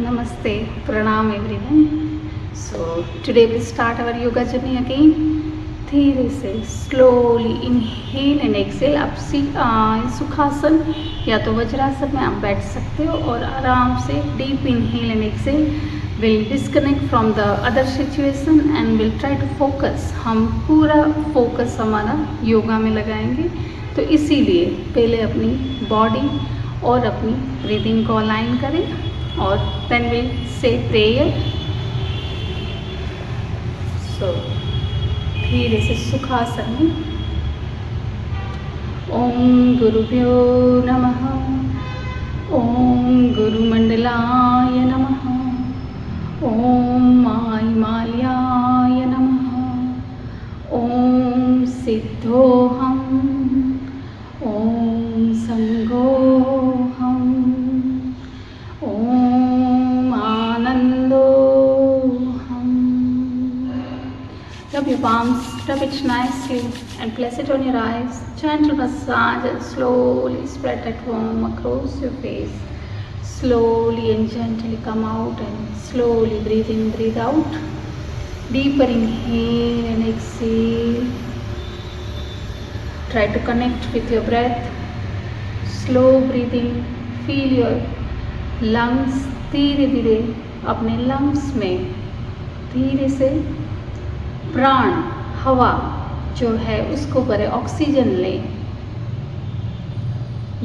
Namaste, Pranam everyone. So today we'll start our yoga journey again. धीरे से slowly inhale and exhale. आप सुखासन या तो वज्रासन में आप बैठ सकते हो और आराम से deep inhale and exhale. We'll disconnect from the other situation and we'll try to focus. हम पूरा focus हमारा योगा में लगाएंगे. तो इसीलिए पहले अपनी बॉडी और अपनी ब्रीदिंग को अलाइन करें और then we'll say prayer. So धीरे से सुखासन में ओम गुरुभ्यो नमः, ओम गुरुमंडलाय नमः, ओम मायाय नमः, ओम सिद्धोहम, ओम संघोहम, ओम आनंदोहम. Rub your palms, rub it nicely and place it on your eyes. Gentle massage and slowly spread that warmth across your face. Slowly and gently come out and slowly breathe in, breathe out. Deeper inhale and exhale. Try to connect with your breath. Slow breathing. Feel your lungs. धीरे धीरे अपने lungs में धीरे से प्राण हवा जो है उसको भरे, ऑक्सीजन लें.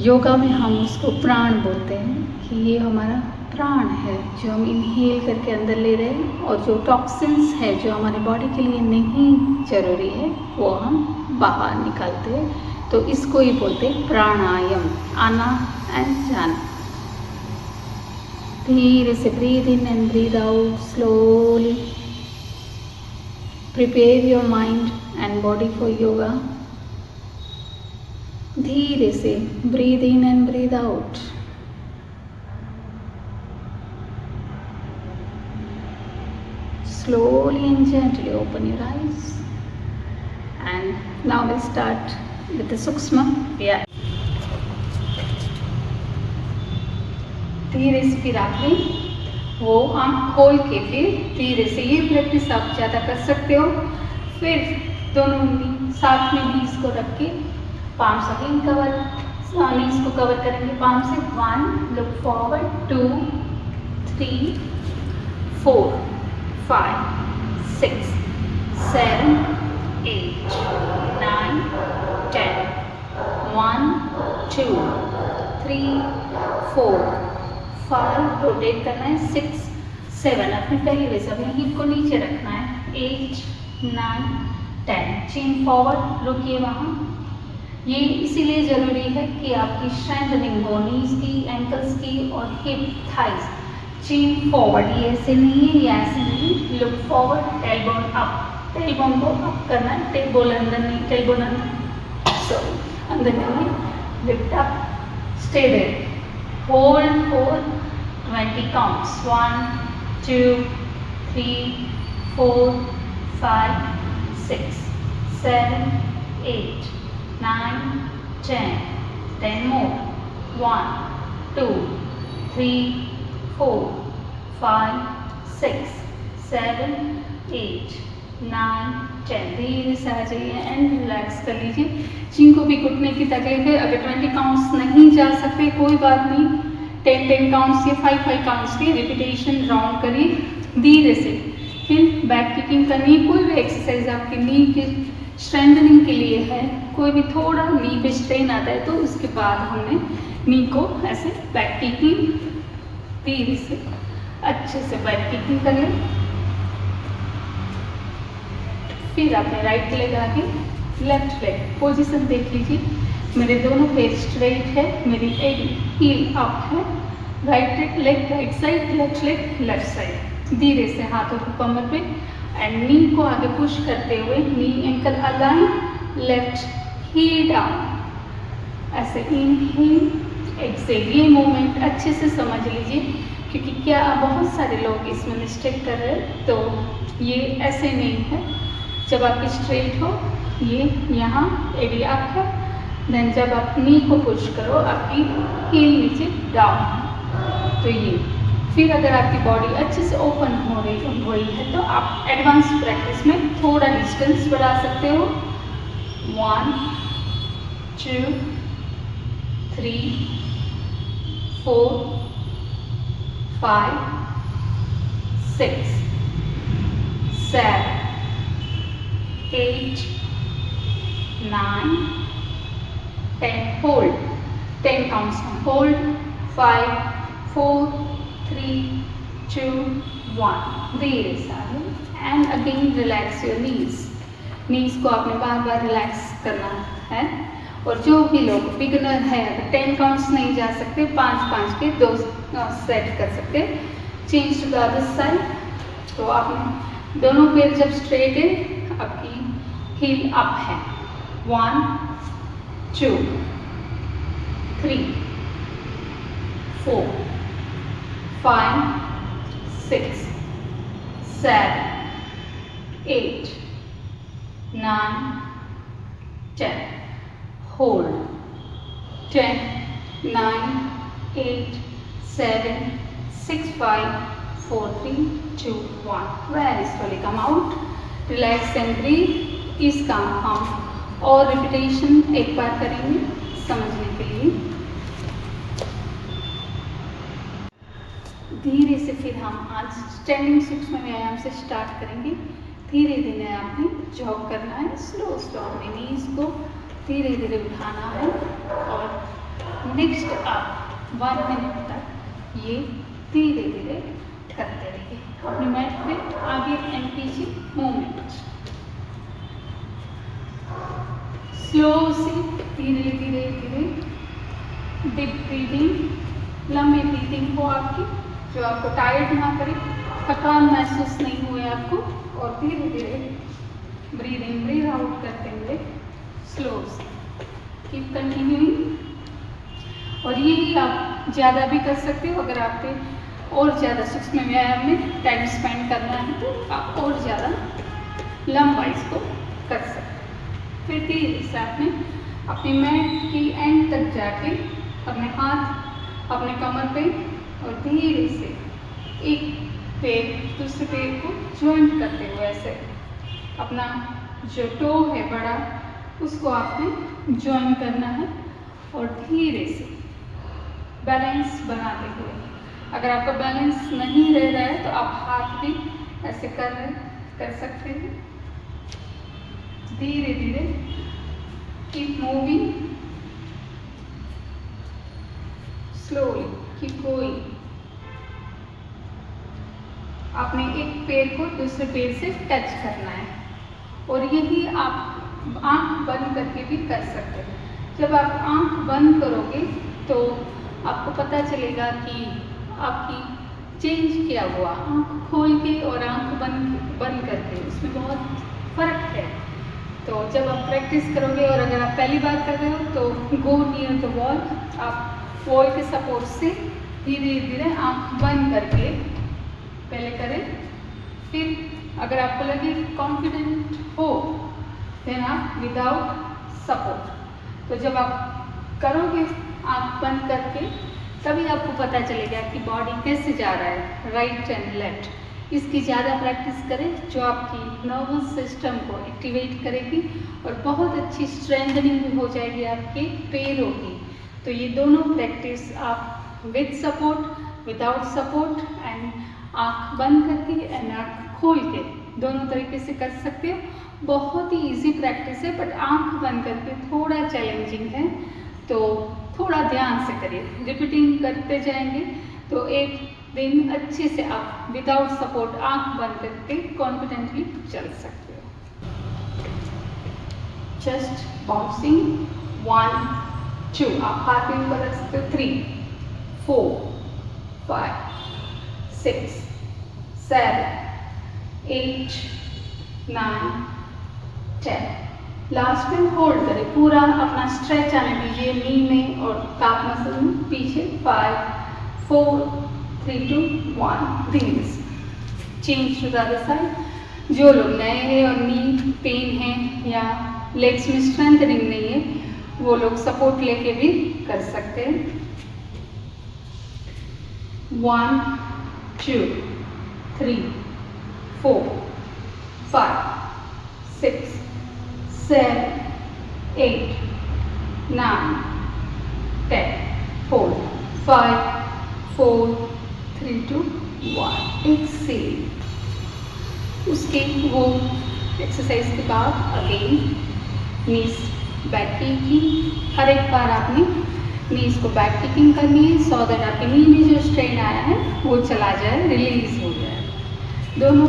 योगा में हम उसको प्राण बोलते हैं कि ये हमारा प्राण है जो हम इनहेल करके अंदर ले रहे हैं और जो टॉक्सिन्स है जो हमारे बॉडी के लिए नहीं जरूरी है वो हम बाहर निकालते हैं. तो इसको ही बोलते हैं प्राणायाम, आना एंड जाना. धीरे से breathe in and breathe out slowly. Prepare your mind and body for yoga. धीरे से breathe in and breathe out. Slowly and gently open your eyes. And now we'll start with the Sukshma. Yeah. धीरे से फिर आपने वो आँख खोल के फिर धीरे से, ये प्रैक्टिस आप ज़्यादा कर सकते हो. फिर दोनों उंगली साथ में नीज को रख के पाम से कवर, नीज को कवर करेंगे पाम से. 1 लुक फॉरवर्ड, 2 3 4 5 6 7 8 9 10. 1 2 3 4 5 रोटेट करना है. 6 7 अपने पहले वैसे अपने हिप को नीचे रखना है. 8 9 10 चेन फॉरवर्ड, रुकिए वहाँ. ये इसीलिए ज़रूरी है कि आपकी स्ट्रेंथनिंग हो नीज की, एंकल्स की और हिप थाइस. चेन फॉरवर्ड, ये ऐसे नहीं है, ये ऐसे नहीं. Look forward, tailbone up, tailbone को अप करना है. टेलबोन अंदर नहीं, टेलबोन अंदर, सॉरी अंदर नहीं. Lift up, stay there. Hold for 20 counts. 1 2 3 4 5 6 7 8 9 10. 10 more. 1 2 3 4 5 6 7 8 9 10. धीरे से आ जाइए एंड रिलैक्स कर लीजिए. जिनको भी घुटने की तकलीफ है, अगर 20 काउंट्स नहीं जा सकते कोई बात नहीं, 10 काउंट्स या 5 काउंट्स की रिपीटेशन राउंड करिए धीरे से. फिर बैक किकिंग करनी है. कोई भी एक्सरसाइज आपकी नी के स्ट्रेंथनिंग के लिए है, कोई भी थोड़ा नी पे स्ट्रेन आता है तो उसके बाद हमने नी को ऐसे बैक किकिंग धीरे से अच्छे से बैक किकिंग करें. फिर आपने राइट लेग आगे, लेफ्ट लेग पोजीशन देख लीजिए. मेरे दोनों पैर स्ट्रेट है, मेरी हील अप है. Right leg right side, left leg left side. धीरे से हाथों को कमर पे एंड नी को आगे पुश करते हुए knee ankle align, left heel down. ऐसे इनहेल एक्सेल. ये मूवमेंट अच्छे से समझ लीजिए क्योंकि क्या बहुत सारे लोग इसमें मिस्टेक कर रहे हैं. तो ये ऐसे नहीं है. जब आपकी स्ट्रेट हो, ये यहाँ एडी अप है. देन जब आप नी को पुश करो आपकी हील नीचे डाउन है. तो ये फिर अगर आपकी बॉडी अच्छे से ओपन हो रही है तो आप एडवांस प्रैक्टिस में थोड़ा डिस्टेंस बढ़ा सकते हो। 1 2 3 4 5 6 7 8 9 10 hold 10 counts down, hold 5 4 3 2 1 धीरे सारे and again relax your knees को आपने बार बार रिलैक्स करना है। और जो भी लोग बिगिनर है अगर 10 काउंट्स नहीं जा सकते 5-5 के 2 सेट कर सकते। Change to the other side. तो आपने दोनों पैर जब स्ट्रेट है आपकी हील अप है। 1 2 3 4 5 6 7 8 9 10 hold 10 9 8 7 6 5 4 3 2 1 very slowly come out, relax and breathe। इसका हम और रिपीटेशन एक बार करेंगे समझने के लिए। धीरे से फिर हम आज स्टैंडिंग सूक्ष्म व्यायाम से स्टार्ट करेंगे। धीरे धीरे आपने जॉग करना है, स्लो स्लो अपने नीज को धीरे धीरे उठाना है और नेक्स्ट आप 1 मिनट तक ये धीरे धीरे करते रहिए अपने मैट पे आगे एंड पीछे मूवमेंट। स्लो से धीरे धीरे धीरे डीप ब्रीदिंग, लंबी ब्रीदिंग हो आपकी जो आपको टायर्ड ना करे, थकान महसूस नहीं हुए आपको। और धीरे धीरे ब्रीदिंग ब्रीद आउट करते हुए स्लो से कीप कंटिन्यूइंग। और यही आप ज़्यादा भी कर सकते हो अगर आपके और ज़्यादा सूक्ष्म व्यायाम में टाइम स्पेंड करना है तो आप और ज़्यादा लंबा इसको कर सकते हो। फिर धीरे से आपने अपनी मैट की एंड तक जाके अपने हाथ अपने कमर पे और धीरे से एक पैर दूसरे पैर को ज्वाइंट करते हुए ऐसे अपना जो टो है बड़ा उसको आपने ज्वाइन करना है और धीरे से बैलेंस बनाते हुए। अगर आपका बैलेंस नहीं रह रहा है तो आप हाथ भी ऐसे कर सकते हैं। धीरे धीरे keep moving slowly, keep going. आपने एक पैर को दूसरे पैर से टच करना है और यही आप आंख बंद करके भी कर सकते हैं। जब आप आंख बंद करोगे तो आपको पता चलेगा कि आपकी चेंज क्या हुआ। आंख खोल के और आंख बंद करके उसमें बहुत फर्क है। तो जब आप प्रैक्टिस करोगे और अगर आप पहली बार कर रहे हो तो गो नियर द वॉल, आप वॉल के सपोर्ट से धीरे धीरे आंख बंद करके पहले करें। फिर अगर आपको लगे कॉन्फिडेंट हो देन आप विदाउट सपोर्ट। तो जब आप करोगे आंख बंद करके तभी आपको पता चलेगा कि बॉडी कैसे जा रहा है राइट एंड लेफ्ट। इसकी ज़्यादा प्रैक्टिस करें जो आपकी नर्वस सिस्टम को एक्टिवेट करेगी और बहुत अच्छी स्ट्रेंथनिंग भी हो जाएगी आपके पैरों की। तो ये दोनों प्रैक्टिस आप with support without support and आँख बंद करके एंड आँख खोल के दोनों तरीके से कर सकते हो। बहुत ही इजी प्रैक्टिस है बट आँख बंद करके थोड़ा चैलेंजिंग है, तो थोड़ा ध्यान से करिए। रिपीटिंग करते जाएंगे तो एक दिन अच्छे से आप विदाउट सपोर्ट आँख बंद करके कॉन्फिडेंटली चल सकते हो। जस्ट बाउंसिंग 1 2, आप हाथ में ऊपर रख सकते हो। 3 4 5 6 7 8 9 10। लास्ट में होल्ड करें, पूरा अपना स्ट्रेच आने दीजिए नी में और काफ मसल में पीछे। 5 4 3 2 1 धीरे से change to the other side. जो लोग नए हैं और नी पेन है या लेग्स में स्ट्रेंथनिंग नहीं है वो लोग सपोर्ट लेके भी कर सकते हैं। 1 2, 3, 4, 5, 6, 7, 8, 9, 10. Hold. 5, 4, 3, 2, 1. एक्सेल। उसके वो एक्सरसाइज के बाद अगेन नीज बैक की हर एक बार आपने नीज को बैक किकिंग करनी है सो दैट आपके नी में जो स्ट्रेन आया है वो चला जाए, रिलीज हो जाए। दोनों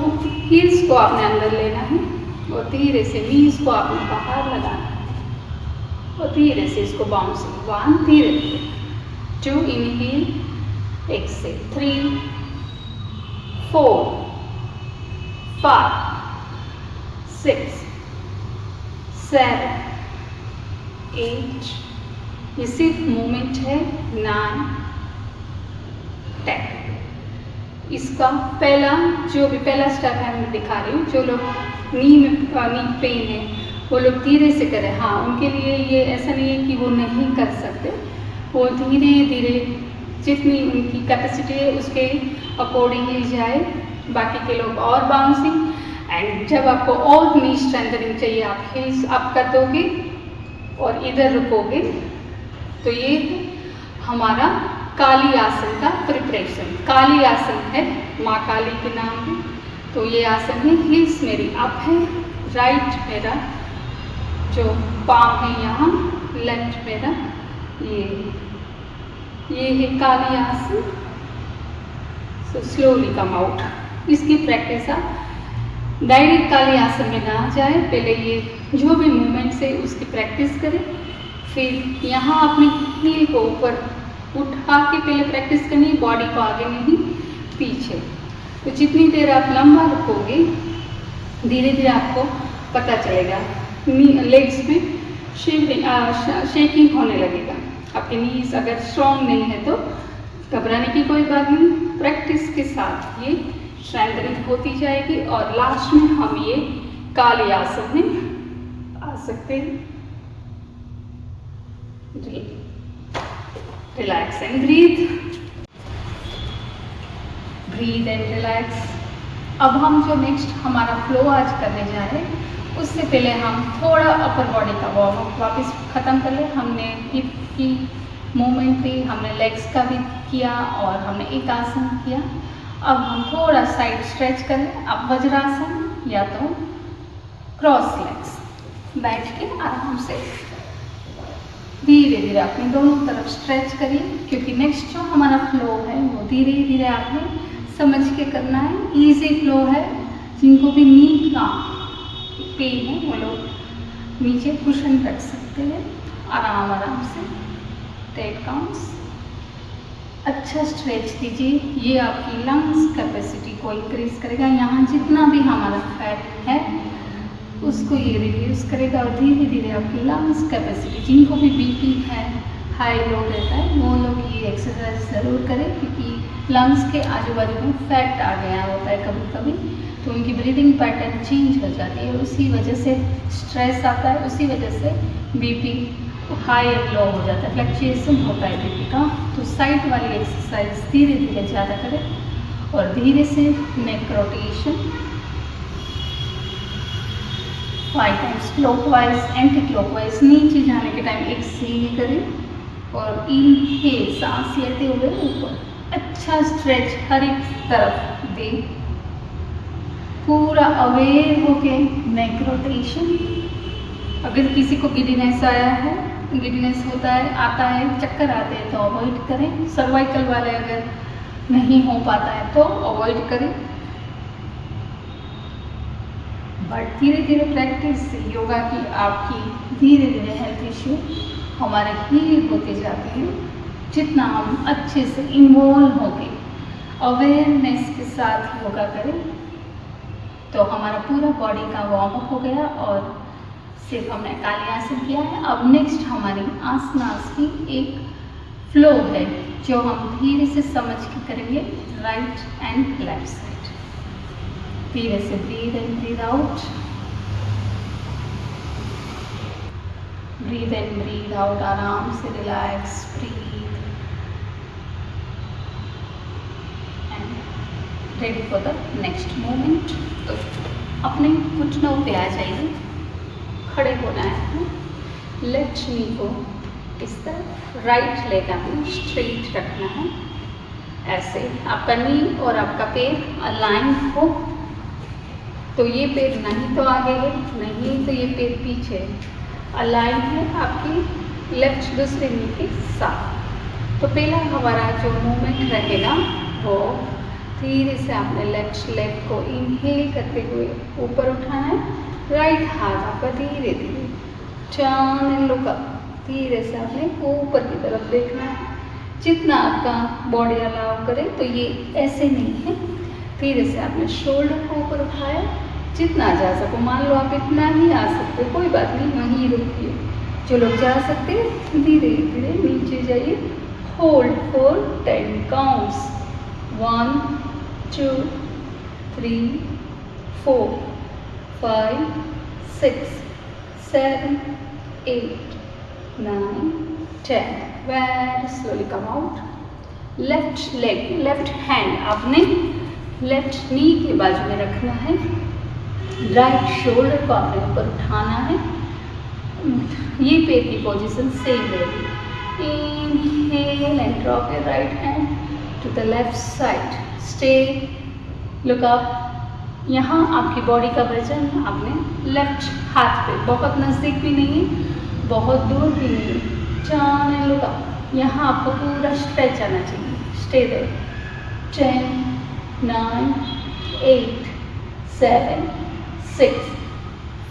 हील्स को आपने अंदर लेना है और धीरे से नीज को आपने बाहर लगाना है और धीरे से इसको बाउंसिंग 1, धीरे धीरे 2, इनहेल, एक्सेल, 3, 4, 5, 6, 7, 8, ये सिर्फ मूवमेंट है, 9, 10। इसका पहला जो भी पहला स्टेप है मैं दिखा रही हूँ। जो लोग नी पेन है वो लोग धीरे से करें। हाँ, उनके लिए ये ऐसा नहीं है कि वो नहीं कर सकते, वो धीरे धीरे जितनी उनकी कैपेसिटी है उसके अकॉर्डिंगली जाए। बाकी के लोग और बाउंसिंग एंड जब आपको और नी स्ट्रेंथनिंग चाहिए आप हील्स अप कर दोगे और इधर रुकोगे। तो ये हमारा काली आसन का प्रिपरेशन। काली आसन है माँ काली के नाम पे। तो ये आसन है, हील्स मेरी अप है, राइट मेरा जो पाम है यहाँ, लेफ्ट मेरा ये है काली आसन। So slowly come out. इसकी प्रैक्टिस आप डायरेक्ट काली आसन में ना जाए, पहले ये जो भी मूवमेंट्स है उसकी प्रैक्टिस करें। फिर यहाँ अपनी हील को ऊपर उठा के पहले प्रैक्टिस करनी है, बॉडी को आगे नहीं पीछे। तो जितनी देर आप लंबा रखोगे धीरे धीरे आपको पता चलेगा लेग्स में शेकिंग होने लगेगा। आपके नीज अगर स्ट्रॉन्ग नहीं है तो घबराने की कोई बात नहीं, प्रैक्टिस के साथ ये स्ट्रेंथनिंग होती जाएगी और लास्ट में हम ये काली आसन में आ सकते हैं। Relax and breathe, breathe and relax. अब हम जो नेक्स्ट हमारा फ्लो आज करने जा रहे हैं उससे पहले हम थोड़ा अपर बॉडी का वार्म अप वापस ख़त्म कर ले। हमने हिप की मूवमेंट भी, हमने लेग्स का भी किया और हमने एक आसन किया। अब हम थोड़ा साइड स्ट्रेच करें। अब वज्रासन या तो क्रॉस लेग्स, बैठ के आराम से धीरे धीरे अपने दोनों तरफ स्ट्रेच करिए, क्योंकि नेक्स्ट जो हमारा फ्लो है वो धीरे धीरे आपने समझ के करना है। इजी फ्लो है। जिनको भी नी का पेन है वो लोग नीचे कुशन रख सकते हैं आराम आराम से। 10 काउंट्स। अच्छा स्ट्रेच दीजिए, ये आपकी लंग्स कैपेसिटी को इंक्रीज करेगा। यहाँ जितना भी हमारा फैट है उसको ये रिड्यूस करेगा और धीरे धीरे आपकी लंग्स कैपेसिटी, जिनको भी बीपी है, हाई लो रहता है, वो लोग ये एक्सरसाइज ज़रूर करें, क्योंकि लंग्स के आजू बाजू में फैट आ गया होता है कभी कभी, तो उनकी ब्रीदिंग पैटर्न चेंज हो जाती है, उसी वजह से स्ट्रेस आता है, उसी वजह से बीपी हाई एंड लो हो जाता है, फ्लक्चुएशन होता है बीपी का। तो साइड वाली एक्सरसाइज धीरे धीरे ज़्यादा करें और धीरे से neck rotation 5 times clockwise anti clockwise. नीचे जाने के टाइम एक्सहेल करें और इनहेल सांस लेते हुए ऊपर अच्छा स्ट्रेच हर एक तरफ दें, पूरा अवेयर होके नेक रोटेशन। अगर किसी को गिडीनेस आया है, गिडीनेस होता है, आता है, चक्कर आते हैं तो अवॉइड करें। सर्वाइकल वाले अगर नहीं हो पाता है तो अवॉइड करें। बट धीरे धीरे प्रैक्टिस से योगा की आपकी धीरे धीरे हेल्थ इश्यू हमारे हील होते जाते हैं। जितना हम अच्छे से इन्वॉल्व होके अवेयरनेस के साथ योगा करें तो हमारा पूरा बॉडी का वार्म अप हो गया और सिर्फ हमने काली आसन किया है। अब नेक्स्ट हमारी आसनास की एक फ्लो है जो हम धीरे से समझ के करेंगे, राइट एंड लेफ्ट साइड। धीरे से breathe and breathe out, breathe and breathe out, आराम से relax, breathe and ready for the next movement. तो अपने घुटनों पे आ जाइए, खड़े होना है, लेफ्ट नी को इस तरह, राइट लेग आपने स्ट्रेट रखना है, ऐसे आपका नी और आपका पैर अलाइन हो। तो ये पैर नहीं तो आगे है, नहीं तो ये पैर पीछे है, अलाइन है आपकी लेफ्ट दूसरे नी के साथ। तो पहला हमारा जो मूवमेंट रहेगा वो धीरे से आपने लेफ्ट लेग को इनहेल करते हुए ऊपर उठाना है, राइट हाथ आपका धीरे धीरे टर्न एंड लुक अप, धीरे से आपने ऊपर की तरफ देखना है, जितना आपका बॉडी अलाउ करे। तो ये ऐसे नहीं है, धीरे से आपने शोल्डर को ऊपर उठाया, जितना जा सको, मान लो आप इतना ही आ सकते हो, कोई बात नहीं, वहीं रुकिए। जो लोग जा सकते हैं धीरे धीरे नीचे जाइए, hold for 10 counts, 1 2 3 4 5 6 7 8 9 10। Very slowly come out. Left leg, left hand आपने लेफ्ट नी के बाजू में रखना है, राइट शोल्डर को आपने ऊपर उठाना है, ये पैर की पोजीशन सेम रहेगी। Inhale and drop your right hand to the left side, stay, look up. यहाँ आपकी बॉडी का वजन आपने लेफ्ट हाथ पे, बहुत नज़दीक भी नहीं है, बहुत दूर भी नहीं है, टर्न एंड लुक अप। यहाँ आपको पूरा स्ट्रेच आना चाहिए, stay there. 10 9 8 7 6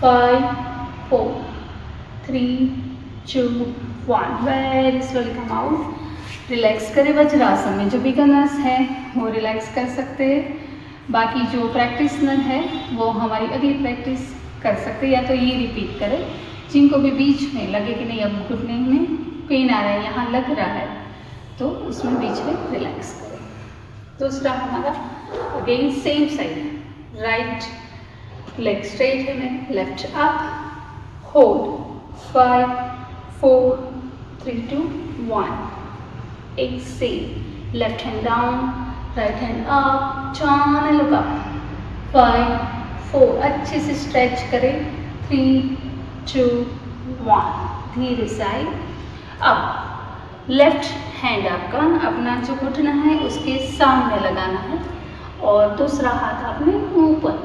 5 4 3 2 1। Very slowly come out. Relax करें। वज्रासन में जो बिगनर्स हैं वो रिलैक्स कर सकते हैं, बाकी जो प्रैक्टिसनर है वो हमारी अगली प्रैक्टिस कर सकते हैं, या तो ये रिपीट करें। जिनको भी बीच में लगे कि नहीं अब घुटने में पेन आ रहा है, यहाँ लग रहा है, तो उसमें बीच में रिलैक्स करें। दूसरा हमारा again same side, right leg straight है, में left up, hold 5 4 3 2 1। Exhale, left hand down, right hand up, turn and look up, 5 4, अच्छे से स्ट्रेच करें, 3 2 1, धीरे से आए। अब लेफ्ट हैंड आपका अपना जो घुटना है उसके सामने लगाना है और दूसरा हाथ आपने ऊपर,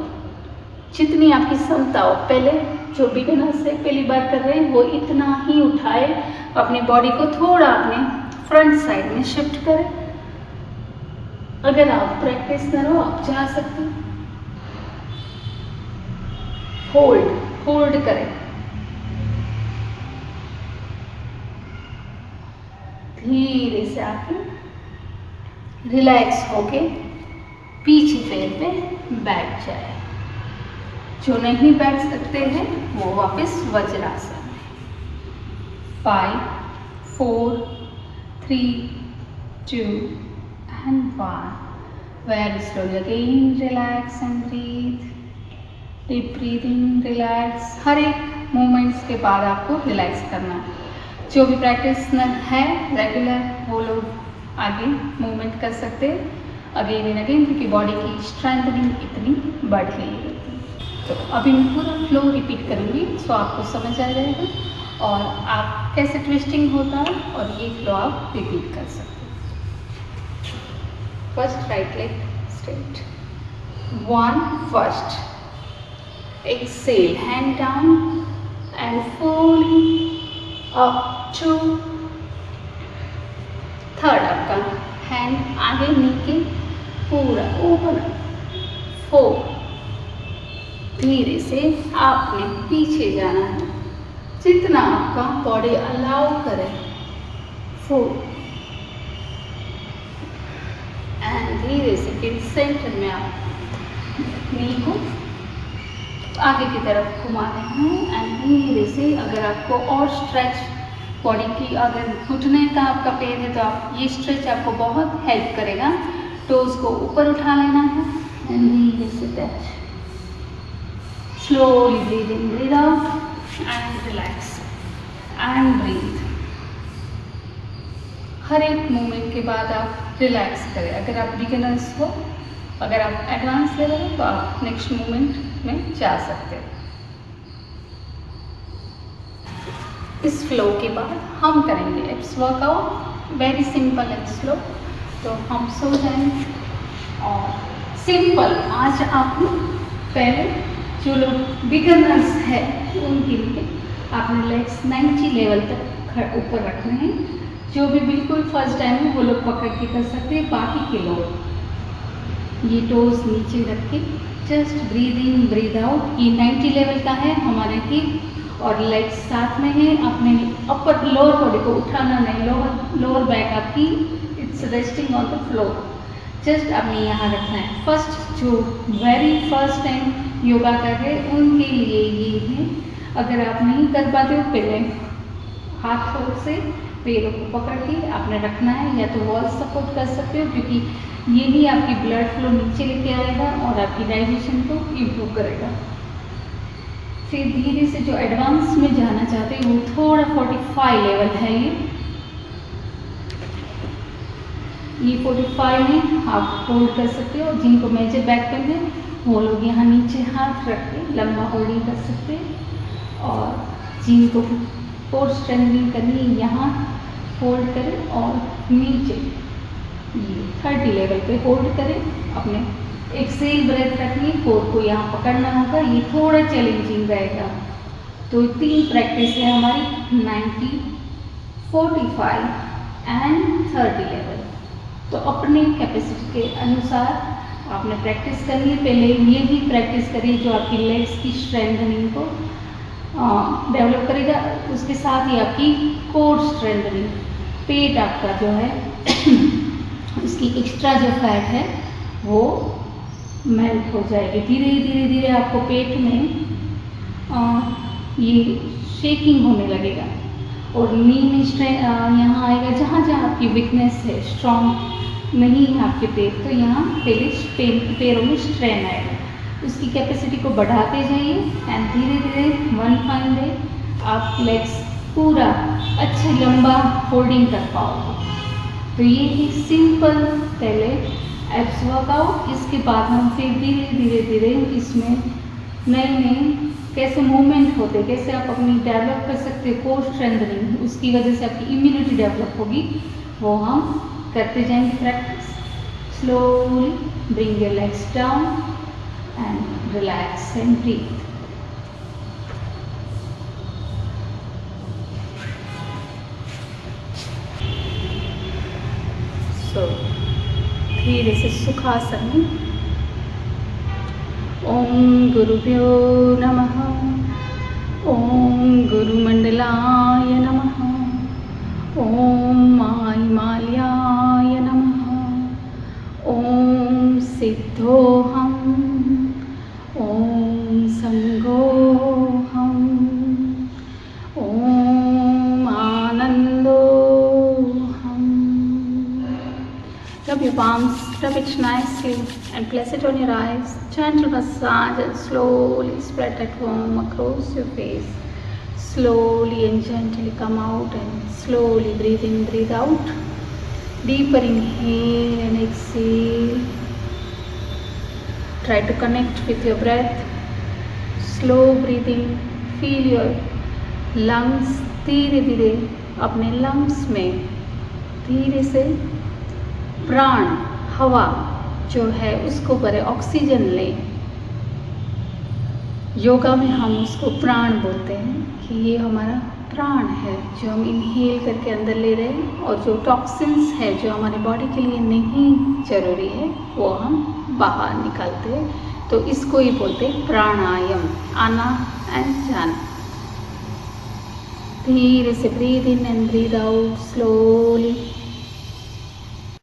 जितनी आपकी क्षमता हो। पहले जो बिगिनर से पहली बार कर रहे हैं वो इतना ही उठाए, अपनी बॉडी को थोड़ा अपने फ्रंट साइड में शिफ्ट करें। अगर आप प्रैक्टिसनर हो आप जा सकते हैं। होल्ड करें, धीरे से आके रिलैक्स होके पीछे पैर पे बैठ जाए। जो नहीं बैठ सकते हैं वो वापस वज्रासन में। 5 4 3 2 and 1। Very slowly again relax and breathe. Deep breathing, relax। हर एक मोमेंट्स के बाद आपको रिलैक्स करना है। जो भी प्रैक्टिसनर है रेगुलर वो लोग आगे मूवमेंट कर सकते हैं अगेन एंड अगेन, क्योंकि बॉडी की स्ट्रेंथनिंग इतनी बढ़ रही है। तो अभी मैं पूरा फ्लो रिपीट करूँगी, सो आपको समझ आ जाएगा और आप कैसे ट्विस्टिंग होता है और ये फ्लो आप रिपीट कर सकते हैं। First right leg straight, 1 first, exhale, hand down and falling up 2, third आपका हैंड आगे नीचे पूरा ऊपर, 4, धीरे से आपने पीछे जाना है जितना आपका बॉडी अलाउ करे, 4, एंड धीरे से फिर सेंटर में आप नी को आगे की तरफ घुमा रहे हैं एंड धीरे से, अगर आपको और स्ट्रेच बॉडी की, अगर घुटने का आपका पैर है तो आप ये स्ट्रेच आपको बहुत हेल्प करेगा। टोज को ऊपर उठा लेना है एंड धीरे से touch, slowly breathe in, breathe out and relax and breathe. हर एक मूवमेंट के बाद आप रिलैक्स करें। अगर आप बिगिनर्स हो अगर आप एडवांस लेवल हो तो आप नेक्स्ट मूवमेंट में जा सकते हो। इस फ्लो के बाद हम करेंगे abs workout, very simple and slow. तो हम सो जाएंगे और सिंपल आज आप पहले जो लोग बिगनर्स है उनके लिए आपने लेग्स 90 लेवल तक ऊपर रखने हैं। जो भी बिल्कुल फर्स्ट टाइम है वो लोग पकड़ के कर सकते हैं। बाकी के लोग ये टोज नीचे रख के just breathe in breathe out. ये 90 लेवल का है हमारे हिप और लेग्स साथ में है। अपने अपर लोअर बॉडी को उठाना नहीं, लोअर बैक आपकी it's resting on the floor. Just आपने यहाँ रखना है। फर्स्ट जो वेरी फर्स्ट टाइम योगा कर रहे हैं उनके लिए ये है। अगर आप नहीं कर पाते हो पहले हाथों से पैरों को पकड़ के आपने रखना है, या तो वॉल सपोर्ट कर सकते हो क्योंकि ये ही आपकी ब्लड फ्लो नीचे लेके आएगा और आपकी डाइजेशन को इम्प्रूव करेगा। फिर धीरे से जो एडवांस में जाना चाहते हैं वो थोड़ा 45 लेवल है। ये 45 में आप होल्ड कर सकते हो। जिनको मेजर बैक पेन है वो लोग यहाँ नीचे हाथ रख के लंबा होल्डिंग कर सकते हैं और जिनको कोर स्ट्रेंथनिंग करनी है यहाँ होल्ड करें और नीचे ये 30 लेवल पे होल्ड करें। अपने एक्सेल ब्रेथ रखिए, कोर को यहाँ पकड़ना होगा। ये थोड़ा चैलेंजिंग रहेगा। तो 3 प्रैक्टिस है हमारी 90, 45 एंड 30 लेवल। तो अपने कैपेसिटी के अनुसार आपने प्रैक्टिस करनी है। पहले ये भी प्रैक्टिस करिए जो आपकी लेग्स की स्ट्रेंथनिंग को डेवलप करेगा। उसके साथ ही आपकी कोर स्ट्रेंथनिंग, पेट आपका जो है उसकी एक्स्ट्रा जो फैट है वो मेल्ट हो जाएगी। धीरे धीरे धीरे आपको पेट में ये शेकिंग होने लगेगा और नी में यहाँ आएगा। जहाँ जहाँ आपकी वीकनेस है, स्ट्रॉन्ग नहीं है आपके पैर, तो यहाँ पहले पैरों में स्ट्रेन आएगा। उसकी कैपेसिटी को बढ़ाते जाइए एंड धीरे धीरे वन फाइन डे आप लेग्स पूरा अच्छे लंबा होल्डिंग कर पाओगे। तो ये ही सिंपल पहले एब्स वर्कआउट। इसके बाद हम फिर धीरे धीरे धीरे इसमें नए नए कैसे मूवमेंट होते, कैसे आप अपनी डेवलप कर सकते हो कोर स्ट्रेंथनिंग, उसकी वजह से आपकी इम्यूनिटी डेवलप होगी, वो हम करते जाएंगे practice. Slowly bring your legs down and relax and breathe. So धीरे से सुखासन में ओम गुरुभ्यो नमः, ओम गुरुमंडलाय नमः, ओम मायाय नमः, ओम सिद्धोहम, ओम संघोहम, ओम आनंदोहम। Rub your palms, rub it nicely and place it on your eyes. Gentle massage and slowly spread that warmth across your face. Slowly and gently come out and slowly breathe in, breathe out. Deeper inhale and exhale. Try to connect with your breath. Slow breathing. Feel your lungs. धीरे धीरे अपने lungs में धीरे से प्राण, हवा जो है उसको भरे, ऑक्सीजन लें। योगा में हम उसको प्राण बोलते हैं कि ये हमारा प्राण है जो हम इनहेल करके अंदर ले रहे हैं, और जो टॉक्सिन्स है जो हमारे बॉडी के लिए नहीं जरूरी है वो हम बाहर निकालते हैं। तो इसको ही बोलते हैं प्राणायाम, आना एंड जाना। धीरे से breathe in and breathe out slowly.